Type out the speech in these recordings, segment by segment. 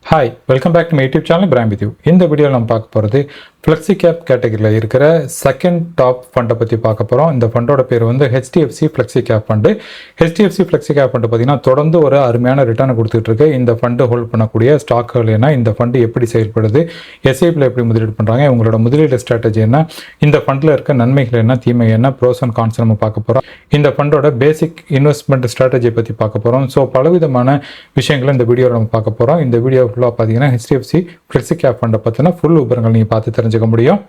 Hi, welcome back to my YouTube channel பிராம் with you. இந்த வீடியோவில் நம்ம பார்க்க போகிறது ஃப்ளெக்ஸி கேப் கேட்டகரியில் இருக்கிற செகண்ட் டாப் ஃபண்டை பற்றி பார்க்க போகிறோம். இந்த ஃபண்டோட பேர் வந்து HDFC flexi cap fund. HDFC flexi cap fund பார்த்தீங்கன்னா தொடர்ந்து ஒரு அருமையான ரிட்டர்னை கொடுத்துட்டு இருக்கு. இந்த ஃபண்டு ஹோல்ட் பண்ணக்கூடிய ஸ்டாக்குகள் என்ன, இந்த ஃபண்டு எப்படி செயல்படுது, எஸ்ஐபியில் எப்படி முதலீடு பண்ணுறாங்க, இவங்களோட முதலீடு ஸ்ட்ராட்டஜி என்ன, இந்த ஃபண்டில் இருக்க நன்மைகள் என்ன, தீமை என்ன, ப்ரோஸ் அண்ட் கான்ஸ் நம்ம பார்க்க போகிறோம். இந்த ஃபண்டோட பேசிக் இன்வெஸ்ட்மெண்ட் ஸ்ட்ராட்டஜியை பற்றி பார்க்க போகிறோம். ஸோ பலவிதமான விஷயங்களை இந்த வீடியோவில் நம்ம பார்க்க போகிறோம். இந்த வீடியோ ஃபுல்லாக பார்த்தீங்கன்னா ஹெச்டிஎஃப்சி ஃப்ளெக்ஸி கேப் ஃபண்டை பற்றின ஃபுல் விவரங்கள் நீங்கள் பார்த்து தெரிஞ்சுக்க முடியும்.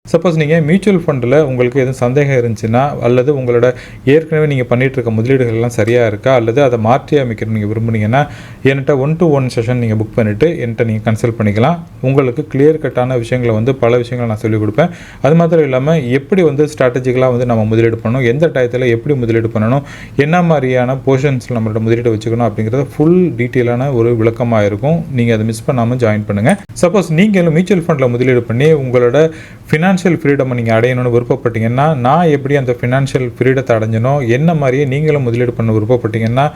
சப்போஸ் நீங்கள் மியூச்சுவல் ஃபண்டில் உங்களுக்கு எதுவும் சந்தேகம் இருந்துச்சுன்னா, அல்லது உங்களோட ஏற்கனவே நீங்கள் பண்ணிகிட்டு இருக்க முதலீடுகள்லாம் சரியாக இருக்கா, அல்லது அதை மாற்றி அமைக்கணும் நீங்கள் விரும்புனீங்கன்னா என்கிட்ட 1-to-1 செஷன் நீங்கள் புக் பண்ணிவிட்டு என்கிட்ட நீங்கள் கன்சல்ட் பண்ணிக்கலாம். உங்களுக்கு கிளியர் கட்டான விஷயங்களை வந்து பல விஷயங்களை நான் சொல்லிக் கொடுப்பேன். அது மாத்திரம் இல்லாமல் எப்படி வந்து ஸ்ட்ராட்டஜிக்கலாக வந்து நம்ம முதலீடு பண்ணணும், எந்த டயத்தில் எப்படி முதலீடு பண்ணணும், என்ன மாதிரியான போர்ஷன்ஸில் நம்மளோட முதலீடு வச்சுக்கணும் அப்படிங்கிறத ஃபுல் டீட்டெயிலான ஒரு விளக்கமாக இருக்கும். நீங்கள் அதை மிஸ் பண்ணாமல் ஜாயின் பண்ணுங்கள். சப்போஸ் நீங்களும் மியூச்சுவல் ஃபண்டில் முதலீடு பண்ணி உங்களோட ஃபினான்ஷியல் ஃப்ரீடம் நீங்கள் அடையணும்னு விருப்பப்பட்டீங்கன்னா, நான் எப்படி அந்த ஃபினான்ஷியல் ஃப்ரீடத்தை அடைஞ்சனோ என்ன மாதிரியே நீங்களும் முதலீடு பண்ண விருப்பப்பட்டீங்கன்னா,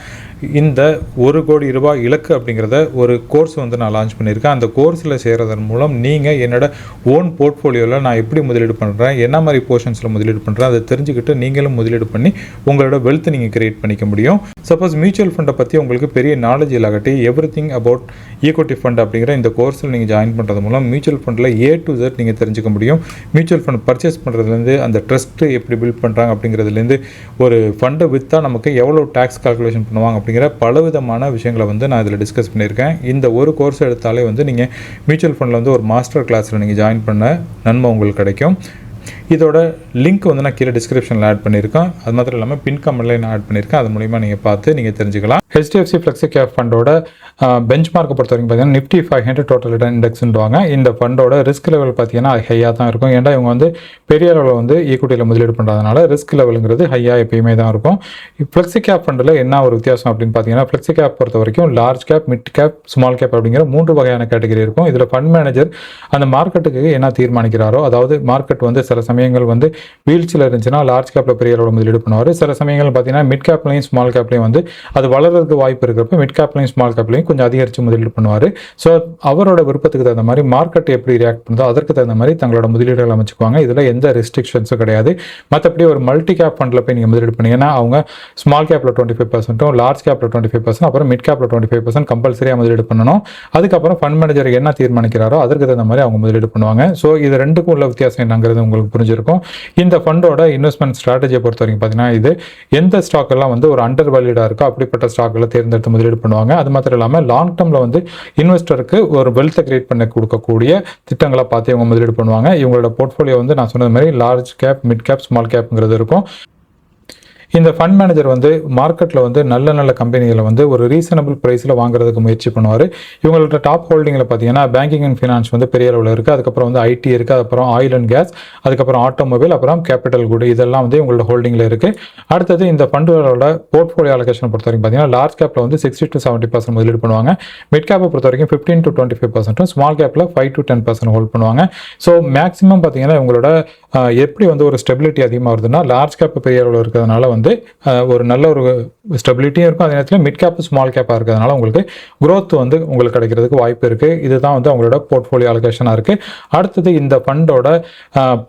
இந்த 1 கோடி ரூபாய் இலக்கு அப்படிங்கிறத ஒரு கோர்ஸ் வந்து நான் லான்ச் பண்ணியிருக்கேன். அந்த கோர்ஸில் சேர்றதன் மூலம் நீங்கள் என்னோட ஓன் போர்ட்ஃபோலியோவில் நான் எப்படி முதலீடு பண்ணுறேன், என்ன மாதிரி போர்ஷன்ஸில் முதலீடு பண்ணுறேன், அதை தெரிஞ்சுக்கிட்டு நீங்களும் முதலீடு பண்ணி உங்களோட வெல்த்தை நீங்கள் கிரியேட் பண்ணிக்க முடியும். சப்போஸ் மியூச்சுவல் ஃபண்டை பற்றி உங்களுக்கு பெரிய நாலேஜ் இல்லாகட்டி எவ்ரிதிங் அபவுட் ஈக்விட்டி ஃபண்ட் அப்படிங்கிற இந்த கோர்ஸில் நீங்கள் ஜாயின் பண்ணுறது மூலம் மியூச்சுவல் ஃபண்டில் A to Z நீங்கள் தெரிஞ்சுக்க முடியும். மியூச்சுவல் ஃபண்ட் பர்ச்சேஸ் பண்ணுறதுலேருந்து அந்த ட்ரஸ்ட்டு எப்படி பில்ட் பண்ணுறாங்க அப்படிங்கிறதுலேருந்து ஒரு ஃபண்டை விற்றா நமக்கு எவ்வளோ டேக்ஸ் கால்குலேஷன் பண்ணுவாங்க அப்படிங்கிற பலவிதமான விஷயங்களை வந்து நான் இதில் டிஸ்கஸ் பண்ணியிருக்கேன். இந்த ஒரு கோர்ஸ் எடுத்தாலே வந்து நீங்கள் மியூச்சுவல் ஃபண்டில் வந்து ஒரு மாஸ்டர் கிளாஸில் நீங்கள் ஜாயின் பண்ண நன்மை உங்களுக்கு கிடைக்கும். இதோட லிங்க் வந்து நான் கீழே டிஸ்கிரிப்ஷனில் ஆட் பண்ணியிருக்கேன். அது மாத்திரம் இல்லாமல் பின் கமெண்ட்ல நான் ஆட் பண்ணியிருக்கேன். அது மூலிமா நீங்கள் பார்த்து நீங்கள் தெரிஞ்சுக்கலாம். ஹெச்டிஎஃப்சி ஃப்ளெக்ஸி கேப் ஃபண்டோட பெஞ்ச் மார்க்கை பொறுத்த வரைக்கும் பார்த்தீங்கன்னா நிஃப்டி 500 டோட்டல் ரிட்டர்ன் இண்டெக்ஸ்ன்றாங்க. இந்த ஃபண்டோட ரிஸ்க் லெவல் பார்த்தீங்கன்னா ஹையாக தான் இருக்கும். ஏன்னா இவங்க வந்து பெரிய அளவில் வந்து ஈக்விட்டியில் முதலீடு பண்ணுறதுனால ரிஸ்க் லெவலுங்கிறது ஹையாக எப்பயுமே தான் இருக்கும். ஃப்ளெக்ஸி கேப் ஃபண்டில் என்ன ஒரு வித்தியாசம் அப்படின்னு பார்த்தீங்கன்னா, ஃப்ளெக்ஸி கேப் பொறுத்த வரைக்கும் large cap, mid cap, small cap அப்படிங்கிற 3 வகையான கேட்டகரி இருக்கும். இதில் ஃபண்ட் மேனேஜர் அந்த மார்க்கெட்டுக்கு என்ன தீர்மானிக்கிறாரோ, அதாவது மார்க்கெட் வந்து சில சமயங்கள் வந்து வீழ்ச்சியில் இருந்துச்சுன்னா லார்ஜ் கேப்பில் பெரிய அளவில் முதலீடு பண்ணுவார். சில சமயங்கள் பார்த்தீங்கன்னா மிட் கேப்லையும் ஸ்மால் கேப்லையும் வந்து அது வளர்றதுக்கு வாய்ப்பு இருக்கிறப்ப மிட் கேப்லையும் ஸ்மால் கேப்லையும் கொஞ்சம் அதிகரித்து முதலீடு பண்ணுவார். ஸோ அவரோட விருப்பத்துக்கு தகுந்த மாதிரி மார்க்கெட் எப்படி ரியாக்ட் பண்ணுதோ அதற்கு தகுந்த மாதிரி தங்களோட முதலீடுகள் அமைச்சுக்குவாங்க. இதில் எந்த ரெஸ்ட்ரிக்ஷன்ஸும் கிடையாது. மற்றபடி ஒரு மல்டி கேப் ஃபண்டில் போய் நீங்கள் முதலீடு பண்ணீங்கன்னா அவங்க ஸ்மால் கேப்பில் 25%, லார்ஜ் கேப்பில் 25%, அப்புறம் மிட் கேப்பில் 25% கம்பல்சரியாக முதலீடு பண்ணணும். அதுக்கப்புறம் ஃபண்ட் மேனேஜர் என்ன தீர்மானிக்கிறாரோ அதற்கு தகுந்த மாதிரி அவங்க முதலீடு பண்ணுவாங்க. ஸோ இது ரெண்டுக்கும் உள்ள வித்தியாசம் என்னங்கிறது உங்களுக்கு புரிஞ்சிருக்கும். இந்த ஃபண்டோட இன்வெஸ்ட்மெண்ட் ஸ்ட்ராட்டஜியை பொறுத்த வரைக்கும் பார்த்தீங்கன்னா, இது எந்த ஸ்டாக் எல்லாம் வந்து ஒரு அண்டர் வேல்யூடாக இருக்கோ அப்படிப்பட்ட ஸ்டாக்களை தேர்ந்தெடுத்து முதலீடு பண்ணுவாங்க. அது மாத்திரம் இல்லாமல் லாங் டர்மில் வந்து இன்வெஸ்டருக்கு ஒரு வெல்த்தை கிரியேட் பண்ணி கொடுக்கக்கூடிய திட்டங்களை பார்த்து இவங்க முதலீடு பண்ணுவாங்க. இவங்களோட போர்ட்ஃபோலியோ வந்து நான் சொன்னது மாதிரி large cap, mid cap, small கேப்ங்கிறது இருக்கும். இந்த ஃபண்ட் மேனேஜர் வந்து மார்க்கெட்டில் வந்து நல்ல நல்ல கம்பெனிகளை வந்து ஒரு ரீசனபிள் ப்ரைஸில் வாங்குறதுக்கு முயற்சி பண்ணுவார். இவங்களோட டாப் ஹோல்டிங்கில் பார்த்தீங்கன்னா பேங்கிங் அண்ட் ஃபினான்ஸ் வந்து பெரிய அளவில் இருக்குது. அதுக்கப்புறம் வந்து ஐடி இருக்குது, அதுக்கப்புறம் ஆயில் அண்ட் கேஸ், அதுக்கப்புறம் ஆட்டோமொபைல், அப்புறம் கேபிட்டல் குட், இதெல்லாம் வந்து இவங்களோட ஹோல்டிங்கில் இருக்குது. அடுத்தது இந்த ஃபண்டுகளோட போர்ட்ஃபோலியோ அலோகேஷன் பொறுத்த வரைக்கும் பார்த்தீங்கன்னா லார்ஜ் கேப்பில் வந்து 60-70% முதலீடு பண்ணுவாங்க. மிட் கேப்பை பொறுத்த வரைக்கும் 15-25%, ஸ்மால் கேப்பில் 5-10% ஹோல்ட் பண்ணுவாங்க. ஸோ மேக்ஸிமம் பார்த்தீங்கன்னா இவங்களோட எப்படி வந்து ஒரு ஸ்டெபிலிட்டி அதிகமாக வருதுன்னா, லார்ஜ் கேப் பெரிய அளவில் இருக்கிறதுனால வந்து ஒரு நல்ல ஒரு ஸ்டெபிலிட்டியும் இருக்கும். அதே நேரத்தில் மிட் கேப், ஸ்மால் கேப்பாக இருக்கிறதுனால உங்களுக்கு growth வந்து உங்களுக்கு கிடைக்கிறதுக்கு வாய்ப்பு இருக்குது. இதுதான் வந்து அவங்களோட போர்ட்ஃபோலியோ அலோகேஷனாக இருக்குது. அடுத்தது இந்த ஃபண்டோட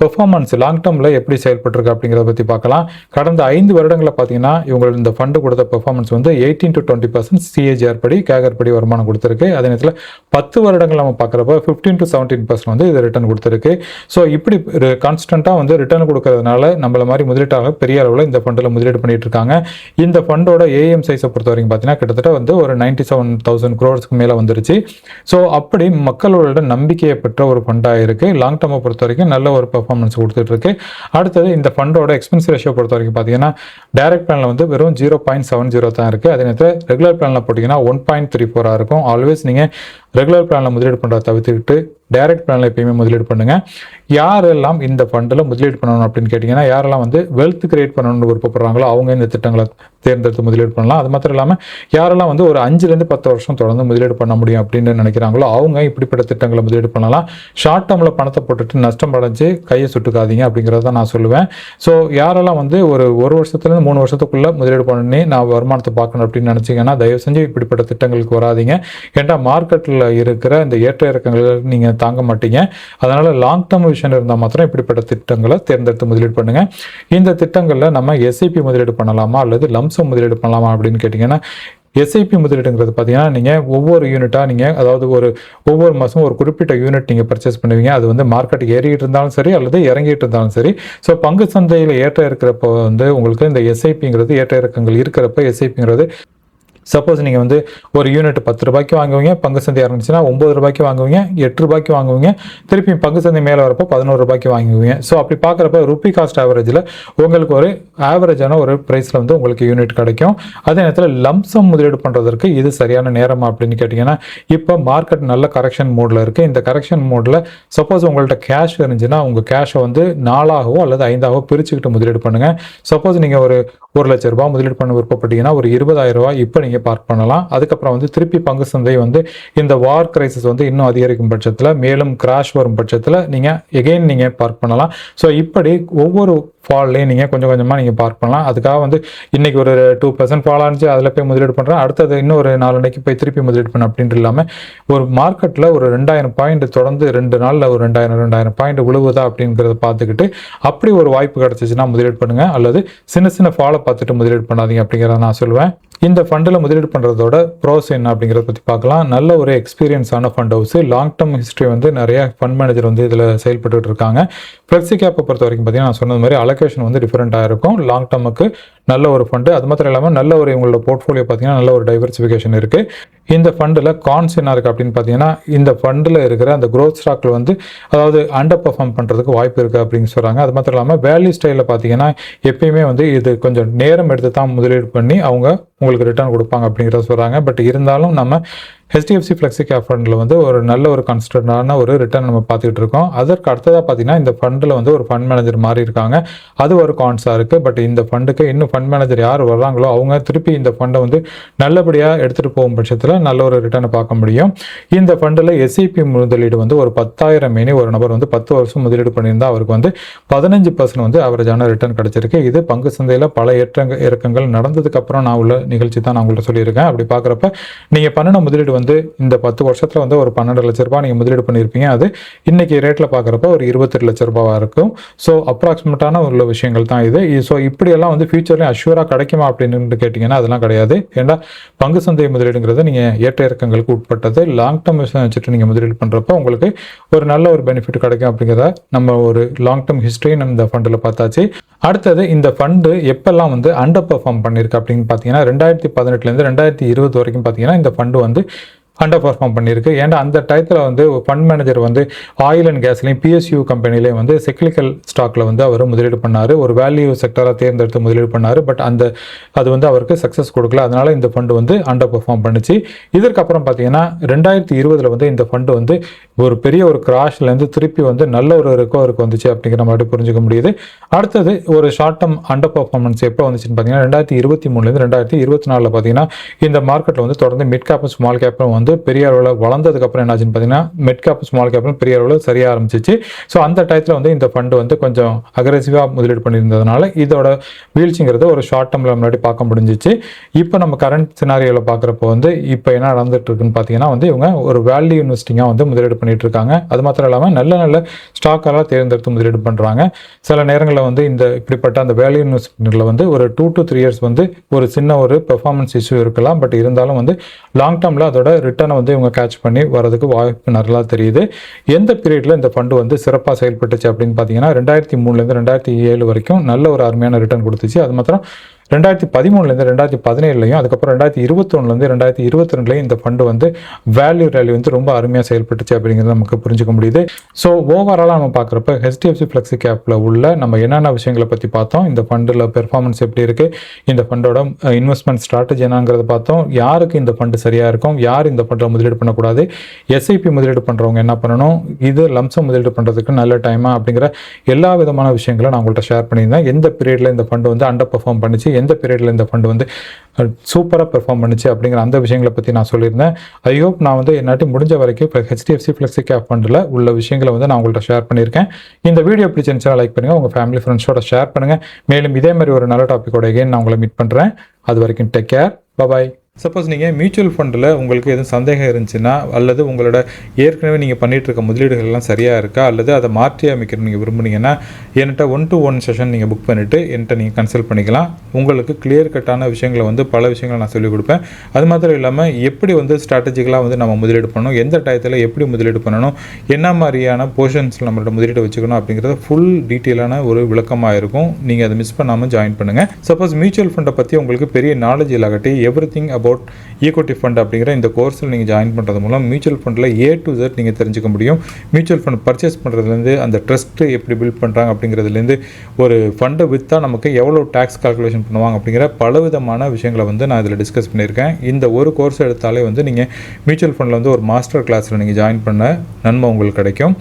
பெர்ஃபார்மன்ஸ் லாங் டர்மில் எப்படி செயல்பட்டுருக்கு அப்படிங்கிறத பற்றி பார்க்கலாம். கடந்த 5 வருடங்களில் பார்த்தீங்கன்னா இவங்களோட இந்த ஃபண்டு கொடுத்த பெர்ஃபார்மன்ஸ் வந்து 18-20% CAGR படி, கேகர் படி வருமானம் கொடுத்துருக்கு. அதே நேரத்தில் 10 வருடங்கள் நம்ம பார்க்குறப்ப 15-17% வந்து இது ரிட்டர்ன் கொடுத்துருக்கு. ஸோ இப்படி கான்ஸ்டண்ட்டாக வந்து ரிட்டர்ன் கொடுக்கறதுனால நம்மள மாதிரி முதலீட்டாளர் பெரிய அளவில் இந்த ஃபண்டில் முதலீடு பண்ணிட்டு இருக்காங்க. இந்த ஃபண்டோட AUM சைஸை பொறுத்த வரைக்கும் பார்த்தீங்கன்னா கிட்டத்தட்ட வந்து ஒரு 97,000 crores மேலே வந்துருச்சு. ஸோ அப்படி மக்களோட நம்பிக்கையை பெற்ற ஒரு ஃபண்டாக இருக்குது. லாங் டர்மை பொறுத்த வரைக்கும் நல்ல ஒரு பெர்ஃபார்மன்ஸ் கொடுத்துட்டு இருக்கு. அடுத்தது இந்த ஃபண்டோட எக்ஸ்பென்ஸ் ரேஷியோ பொறுத்த வரைக்கும் பார்த்தீங்கன்னா டைரக்ட் பிளானில் வந்து வெறும் 0.70 தான் இருக்குது. அதே நேரத்தில் ரெகுலர் பிளானில் போட்டிங்கன்னா 1.34 இருக்கும். ஆல்வேஸ் நீங்கள் ரெகுலர் பிளானில் முதலீடு பண்ணுறத தவிர்த்துக்கிட்டு டைரக்ட் பிளானில் எப்பயுமே முதலீடு பண்ணுங்கள். யாரெல்லாம் இந்த ஃபண்டில் முதலீடு பண்ணணும் அப்படின்னு கேட்டிங்கன்னா, யாரெல்லாம் வந்து வெல்த் கிரியேட் பண்ணணும்னு விருப்பப்படுறாங்களோ அவங்க இந்த திட்டங்களை தேர்ந்தெடுத்து முதலீடு பண்ணலாம். அது மாத்திரம் இல்லாமல் யாரெல்லாம் வந்து ஒரு 5லேருந்து 10 வருஷம் தொடர்ந்து முதலீடு பண்ண முடியும் அப்படின்னு நினைக்கிறாங்களோ அவங்க இப்படிப்பட்ட திட்டங்களை முதலீடு பண்ணலாம். ஷார்ட் டேர்மில் பணத்தை போட்டுட்டு நஷ்டம் அடைஞ்சு கையை சுட்டுக்காதீங்க அப்படிங்கிறத நான் சொல்லுவேன். ஸோ யாரெல்லாம் வந்து ஒரு வருஷத்துலேருந்து 3 வருஷத்துக்குள்ளே முதலீடு பண்ணி நான் வருமானத்தை பார்க்கணும் அப்படின்னு நினச்சிங்கன்னா தயவு செஞ்சு இப்படிப்பட்ட திட்டங்களுக்கு வராதிங்க. ஏன்னா மார்க்கெட்டில் இருக்கிற இந்த ஏற்ற இறக்கங்களை நீங்கள் தாங்க மாட்டீங்க. அதனால் லாங் டேர்ம் விஷயம் இருந்தால் மாத்திரம் இப்படிப்பட்ட திட்டங்களை தேர்ந்தெடுத்து முதலீடு பண்ணுங்கள். இந்த திட்டங்களில் நம்ம எஸ்ஐபி முதலீடு பண்ணலாமா அல்லது லம்சம் முதலீடு பண்ணலாமா அப்படின்னு கேட்டிங்கன்னா, எஸ்ஐபி முதலீடுங்கிறது பார்த்தீங்கன்னா நீங்கள் ஒவ்வொரு யூனிட்டாக நீங்கள் அதாவது ஒவ்வொரு மாதமும் ஒரு குறிப்பிட்ட யூனிட் நீங்கள் பர்ச்சேஸ் பண்ணுவீங்க. அது வந்து மார்க்கெட் ஏறிக்கிட்டு இருந்தாலும் சரி அல்லது இறங்கிட்டு இருந்தாலும் சரி. ஸோ பங்கு சந்தையில் ஏற்ற இருக்கிறப்போ வந்து உங்களுக்கு இந்த எஸ்ஐபிங்கிறது ஏற்ற இறக்கங்கள் இருக்கிறப்ப எஸ்ஐபிங்கிறது சப்போஸ் நீங்கள் வந்து ஒரு யூனிட் 10 ரூபாய்க்கு வாங்குவீங்க, பங்கு சந்தை இறங்குச்சுன்னா 9 ரூபாய்க்கு வாங்குவீங்க, 8 ரூபாய்க்கு வாங்குவீங்க, திருப்பி பங்கு சந்தை மேலே வரப்போ 11 ரூபாய்க்கு வாங்குவீங்க. ஸோ அப்படி பார்க்குறப்ப ரூபி காஸ்ட் ஆவரேஜில் உங்களுக்கு ஒரு ஆவரேஜான ஒரு ப்ரைஸில் வந்து உங்களுக்கு யூனிட் கிடைக்கும். அதே நேரத்தில் லம்சம் முதலீடு பண்ணுறதற்கு இது சரியான நேரமா அப்படின்னு கேட்டிங்கன்னா, இப்போ மார்க்கெட் நல்ல கரெக்ஷன் மோடில் இருக்குது. இந்த கரெக்ஷன் மோடில் சப்போஸ் உங்கள்கிட்ட கேஷ் இருந்துச்சுன்னா உங்கள் கேஷை வந்து 4ஆகவோ அல்லது 5ஆகவோ பிரிச்சுக்கிட்டு முதலீடு பண்ணுங்கள். சப்போஸ் நீங்கள் ஒரு 1 லட்ச ரூபாய் முதலீடு பண்ண விருப்பப்பட்டீங்கன்னா ஒரு 20,000 ரூபாய் இப்போ நீங்கள் பார்க் பண்ணலாம். அதுக்கப்புறம் வந்து திருப்பி பங்கு சந்தை வந்து இந்த வார் கிரைசிஸ் வந்து இன்னும் அதிகரிக்கும் பட்சத்தில், மேலும் கிராஷ் வரும் பட்சத்தில் நீங்கள் எகெயின் நீங்கள் பார்க் பண்ணலாம். ஸோ இப்படி ஒவ்வொரு ஃபால்லையும் நீங்கள் கொஞ்சம் கொஞ்சமாக நீங்கள் பார்க் பண்ணலாம். அதுக்காக வந்து இன்றைக்கி ஒரு 2% ஃபால் ஆனிச்சு அதில் போய் முதலீடு பண்ணுறேன், அடுத்தது இன்னும் ஒரு 4 நாளைக்கு போய் திருப்பி முதலீடு பண்ண அப்படின்ட்டு இல்லாமல் ஒரு மார்க்கெட்டில் ஒரு 2000 பாயிண்ட் தொடர்ந்து 2 நாளில் ஒரு 2000 பாயிண்ட் விழுவுதா அப்படிங்கிறத பார்த்துக்கிட்டு அப்படி ஒரு வாய்ப்பு கிடச்சிச்சின்னா முதலீடு பண்ணுங்கள். அல்லது சின்ன சின்ன ஃபாலை பார்த்துட்டு முதலீடு பண்ணாதீங்க அப்படிங்கிறத நான் சொல்லுவேன். இந்த ஃபண்டில் முதலீடு பண்ணுறதோட ப்ரோஸ் என்ன அப்படிங்கிறத பற்றி பார்க்கலாம். நல்ல ஒரு எக்ஸ்பீரியன்ஸான fund house, long term history வந்து நிறைய ஃபண்ட் மேனேஜர் வந்து இதில் செயல்பட்டு இருக்காங்க. ஃப்ளெக்ஸி கேப்பை பொறுத்த வரைக்கும் பார்த்தீங்கன்னா நான் சொன்னது மாதிரி அலோகேஷன் வந்து டிஃப்ரெண்ட்டாக இருக்கும். லாங் டேர்முக்கு நல்ல ஒரு ஃபண்டு, அது மாத்திரம் இல்லாமல் நல்ல ஒரு உங்களோட போர்ட்ஃபோலியோ பார்த்தீங்கன்னா நல்ல ஒரு டைவர்சிஃபிகேஷன் இருக்குது. இந்த ஃபண்டில் கான்ஸ் என்ன இருக்குது அப்படின்னு பார்த்தீங்கன்னா, இந்த ஃபண்டில் இருக்கிற அந்த க்ரோத் ஸ்டாக்கில் வந்து அதாவது அண்டர் பர்ஃபார்ம் பண்ணுறதுக்கு வாய்ப்பு இருக்குது அப்படின்னு சொல்கிறாங்க. அது மாத்திரம் இல்லாமல் வேல்யூ ஸ்டைலில் பார்த்தீங்கன்னா எப்பயுமே வந்து இது கொஞ்சம் நேரம் எடுத்து தான் முதலீடு பண்ணி அவங்க உங்களுக்கு ரிட்டர்ன் கொடுப்பாங்க அப்படிங்கிறத சொல்கிறாங்க. பட் இருந்தாலும் நம்ம HDFC ஃப்ளெக்ஸி கேப் ஃபண்டில் வந்து ஒரு நல்ல ஒரு கன்சிஸ்டன்டான ஒரு ரிட்டர்ன் நம்ம பார்த்துக்கிட்டு இருக்கோம். அதற்கு அடுத்ததாக பார்த்தீங்கன்னா இந்த ஃபண்டில் வந்து ஒரு ஃபண்ட் மேனேஜர் மாறி இருக்காங்க, அது ஒரு கான்ஸாக இருக்குது. பட் இந்த ஃபண்டுக்கு இன்னும் ஃபண்ட் மேனேஜர் யார் வர்றாங்களோ அவங்க திருப்பி இந்த ஃபண்டை வந்து நல்லபடியாக எடுத்துகிட்டு போகும் பட்சத்தில் நல்ல ஒரு ரிட்டர்னை பார்க்க முடியும். இந்த ஃபண்டில் SIP முதலீடு வந்து ஒரு 10,000 மேனி ஒரு நபர் வந்து 10 வருஷம் முதலீடு பண்ணியிருந்தால் அவருக்கு வந்து 15% வந்து ஆவரேஜான ரிட்டர்ன் கிடச்சிருக்கு. இது பங்கு சந்தையில் பல இறக்கங்கள் நடந்ததுக்கப்புறம் நான் உள்ள நிகழ்ச்சி தான் நான் உங்கள்கிட்ட சொல்லியிருக்கேன். அப்படி பார்க்குறப்ப நீங்கள் பண்ணின முதலீடு வந்து இந்த 10 வருஷத்தில் வந்து ஒரு 12 லட்ச ரூபாய் நீங்கள் முதலீடு பண்ணியிருப்பீங்க. அது இன்னைக்கு ரேட்டில் பார்க்குறப்ப ஒரு 28 லட்ச ரூபாவாக இருக்கும். ஸோ அப்ராக்சிமேட்டான உள்ள விஷயங்கள் தான் இது. ஸோ இப்படியெல்லாம் வந்து ஃபியூச்சர்லேயும் அஷ்யூராக கிடைக்குமா அப்படின்னு கேட்டிங்கன்னா அதெல்லாம் கிடையாது. ஏன்னா பங்கு சந்தை முதலீடுங்கிறது நீங்கள் ஏற்ற இறக்கங்களுக்கு உட்பட்டது. லாங் டேர்ம் வச்சுட்டு நீங்கள் முதலீடு பண்ணுறப்ப உங்களுக்கு ஒரு நல்ல ஒரு பெனிஃபிட் கிடைக்கும் அப்படிங்கிறத நம்ம ஒரு லாங் டேர்ம் ஹிஸ்ட்ரி நம்ம இந்த ஃபண்டில் பார்த்தாச்சு. அடுத்தது இந்த ஃபண்டு எப்பெல்லாம் வந்து அண்டர் பெர்ஃபார்ம் பண்ணியிருக்கு அப்படின்னு பார்த்தீங்கன்னா 2018லேருந்து 2020 வரைக்கும் பார்த்தீங்கன்னா இந்த ஃபண்டு வந்து அண்டர் பர்ஃபார்ம் பண்ணியிருக்கு. ஏன்னா அந்த டயத்தில் வந்து ஃபண்ட் மேனேஜர் வந்து ஆயில் அண்ட் கேஸ்லையும் PSU கம்பெனிலையும் வந்து செக்லிக்கல் ஸ்டாக்கில் வந்து அவர் முதலீடு பண்ணார், ஒரு வேல்யூ செக்டராக தேர்ந்தெடுத்து முதலீடு பண்ணார். பட் அது வந்து அவருக்கு சக்ஸஸ் கொடுக்கல. அதனால் இந்த ஃபண்டு வந்து அண்டர் பர்ஃபார்ம் பண்ணிச்சு. இதற்கப்புறம் பார்த்தீங்கன்னா 2020 வந்து இந்த ஃபண்டு வந்து ஒரு பெரிய ஒரு கிராஷ்லேருந்து திருப்பி வந்து நல்ல ஒரு ரெக்கவருக்கு வந்துச்சு அப்படிங்கிற மாதிரி புரிஞ்சுக்க முடியுது. அடுத்தது ஒரு ஷார்ட் டேர்ம் அண்டர் பர்ஃபார்மன்ஸ் எப்போ வந்துச்சுன்னு பார்த்தீங்கன்னா 2023லேருந்து 2024 பார்த்தீங்கன்னா இந்த மார்க்கெட்டில் வந்து தொடர்ந்து மிட் கேப்பும் ஸ்மால் கேப்பும் வந்து பெரிய அளவில் வளர்ந்ததுக்கப்புறம் என்னாச்சுன்னு பார்த்தீங்கன்னா மிட் கேப் ஸ்மால் கேப்னு பெரிய அளவில் சரியாக ஆரம்பிச்சிச்சு. ஸோ அந்த டயத்தில் வந்து இந்த ஃபண்டு வந்து கொஞ்சம் அக்ரெசிவாக முதலீடு பண்ணியிருந்ததுனால இதோட வீழ்ச்சிங்கிறது ஒரு ஷார்ட் டேர்மில் முன்னாடி பார்க்க முடிஞ்சிச்சு. இப்போ நம்ம கரண்ட் சினாரியோவில் பார்க்குறப்போ வந்து இப்போ என்ன நடந்துட்டு இருக்குன்னு பார்த்தீங்கன்னா வந்து இவங்க ஒரு வேல்யூ இன்வெஸ்டிங்காக வந்து முதலீடு பண்ணிட்டு இருக்காங்க. அது மாத்திரம் இல்லாமல் நல்ல நல்ல ஸ்டாக்கெல்லாம் தேர்ந்தெடுத்து முதலீடு பண்ணுறாங்க. சில நேரங்களில் வந்து இந்த இப்படிப்பட்ட அந்த வேல்யூ இன்வெஸ்ட்மெண்ட்டில் வந்து ஒரு 2 to 3 இயர்ஸ் வந்து ஒரு சின்ன ஒரு பெர்ஃபார்மன்ஸ் இஷ்யூ இருக்கலாம். பட் இருந்தாலும் வந்து லாங் டேர்மில் அதோட ரிட்டர்னை வந்து இவங்க கேட்ச் பண்ணி வரதுக்கு வாய்ப்பு நல்லா தெரியுது. எந்த பீரியடில் இந்த ஃபண்டு வந்து சிறப்பாக செயல்பட்டுச்சு அப்படின்னு பார்த்தீங்கன்னா 2003லேருந்து 2007 வரைக்கும் நல்ல ஒரு அருமையான ரிட்டர்ன் கொடுத்துச்சு. அது மாத்திரம் 2013லேருந்து 2017லையும் அதுக்கப்புறம் 2021லேருந்து 2022லையும் இந்த ஃபண்டு வந்து வேல்யூ ரேலி வந்து ரொம்ப அருமையாக செயல்பட்டுச்சு அப்படிங்கிறது நமக்கு புரிஞ்சுக்க முடியுது. ஸோ ஓவராலாக நம்ம பார்க்குறப்ப ஹெச்டிஎஃப்சி ஃப்ளெக்ஸி கேப்பில் உள்ள நம்ம என்னென்ன விஷயங்களை பற்றி பார்த்தோம், இந்த ஃபண்டில் பெர்ஃபார்மன்ஸ் எப்படி இருக்குது, இந்த ஃபண்டோட இன்வெஸ்ட்மெண்ட் ஸ்ட்ராட்டஜி என்னங்கிறத பார்த்தோம், யாருக்கு இந்த ஃபண்டு சரியாக இருக்கும், யார் இந்த ஃபண்டில் முதலீடு பண்ணக்கூடாது, எஸ்ஐபி முதலீடு பண்ணுறவங்க என்ன பண்ணணும், இது லம்சம் முதலீடு பண்ணுறதுக்கு நல்ல டைமா அப்படிங்கிற எல்லா விதமான விஷயங்களை நான் உங்கள்கிட்ட ஷேர் பண்ணியிருந்தேன். எந்த பீரியடில் இந்த ஃபண்டு வந்து அண்டர் பெர்ஃபார்ம் பண்ணிச்சு, எந்த பீரியடில் இந்த ஃபண்டு வந்து சூப்பராக பெர்ஃபார்ம் பண்ணிச்சு அப்படிங்கிற அந்த விஷயங்களை பற்றி நான் சொல்லியிருந்தேன். ஐ ஹோப் நான் வந்து என்னாட்டி முடிஞ்ச வரைக்கும் இப்போ ஹெச்டிஎஃப்சி ஃப்ளெக்ஸி கேப் ஃபண்டில் உள்ள விஷயங்களை வந்து நான் உங்கள்கிட்ட ஷேர் பண்ணியிருக்கேன். இந்த வீடியோ பிடிச்சிருந்துச்சுன்னா லைக் பண்ணுங்கள், உங்கள் ஃபேமிலி ஃப்ரெண்ட்ஸோட ஷேர் பண்ணுங்கள். மேலும் இதே மாதிரி ஒரு நல்ல டாப்பிக்கோட எகைன் நான் உங்களை மீட் பண்ணுறேன். அது வரைக்கும் டேக் கேர், பாய். சப்போஸ் நீங்கள் மியூச்சுவல் ஃபண்டில் உங்களுக்கு எதுவும் சந்தேகம் இருந்துச்சுன்னா, அல்லது உங்களோட ஏற்கனவே நீங்கள் பண்ணிகிட்டு இருக்க முதலீடுகள்லாம் சரியாக இருக்கா, அல்லது அதை மாற்றி அமைக்கணும் நீங்கள் விரும்புனீங்கன்னா என்கிட்ட 1-to-1 செஷன் நீங்கள் புக் பண்ணிவிட்டு என்கிட்ட நீங்கள் கன்சல்ட் பண்ணிக்கலாம். உங்களுக்கு கிளியர் கட்டான விஷயங்களை வந்து பல விஷயங்களை நான் சொல்லிக் கொடுப்பேன். அது மாத்திரம் இல்லாமல் எப்படி வந்து ஸ்ட்ராட்டஜிக்கலாக வந்து நம்ம முதலீடு பண்ணணும், எந்த டயத்தில் எப்படி முதலீடு பண்ணணும், என்ன மாதிரியான போர்ஷன்ஸில் நம்மளோட முதலீடு வச்சுக்கணும் அப்படிங்கிறத ஃபுல் டீட்டெயிலான ஒரு விளக்கமாக இருக்கும். நீங்கள் அதை மிஸ் பண்ணாமல் ஜாயின் பண்ணுங்கள். சப்போஸ் மியூச்சுவல் ஃபண்டை பற்றி உங்களுக்கு பெரிய நாலேஜ் இல்லாட்டி எவ்ரிதிங் அபவுட் ஈக்விட்டி ஃபண்ட் அப்படிங்கிற இந்த கோர்ஸில் நீங்கள் ஜாயின் பண்ணுறது மூலம் மியூச்சுவல் ஃபண்டில் A to Z நீங்கள் தெரிஞ்சுக்க முடியும். மியூச்சுவல் ஃபண்ட் பர்ச்சேஸ் பண்ணுறதுலேருந்து அந்த ட்ரஸ்ட்டு எப்படி பில்ட் பண்ணுறாங்க அப்படிங்கிறதுலேருந்து ஒரு ஃபண்டை விற்றா நமக்கு எவ்வளோ டேக்ஸ் கால்குலேஷன் பண்ணுவாங்க அப்படிங்கிற பலவிதமான விஷயங்களை வந்து நான் இதில் டிஸ்கஸ் பண்ணியிருக்கேன். இந்த ஒரு கோர்ஸ் எடுத்தாலே வந்து நீங்கள் மியூச்சுவல் ஃபண்டில் வந்து ஒரு மாஸ்டர் கிளாஸில் நீங்கள் ஜாயின் பண்ண நன்மை உங்களுக்கு கிடைக்கும்.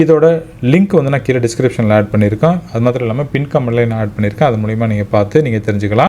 இதோட லிங்க் வந்து நான் கீழே டிஸ்கிரிப்ஷனில் ஆட் பண்ணியிருக்கேன். அது மாத்திரம் இல்லாமல் பின் கமெண்ட்லேயே நான் ஆட் பண்ணியிருக்கேன். அது மூலிமா நீங்கள் பார்த்து நீங்கள் தெரிஞ்சுக்கலாம்.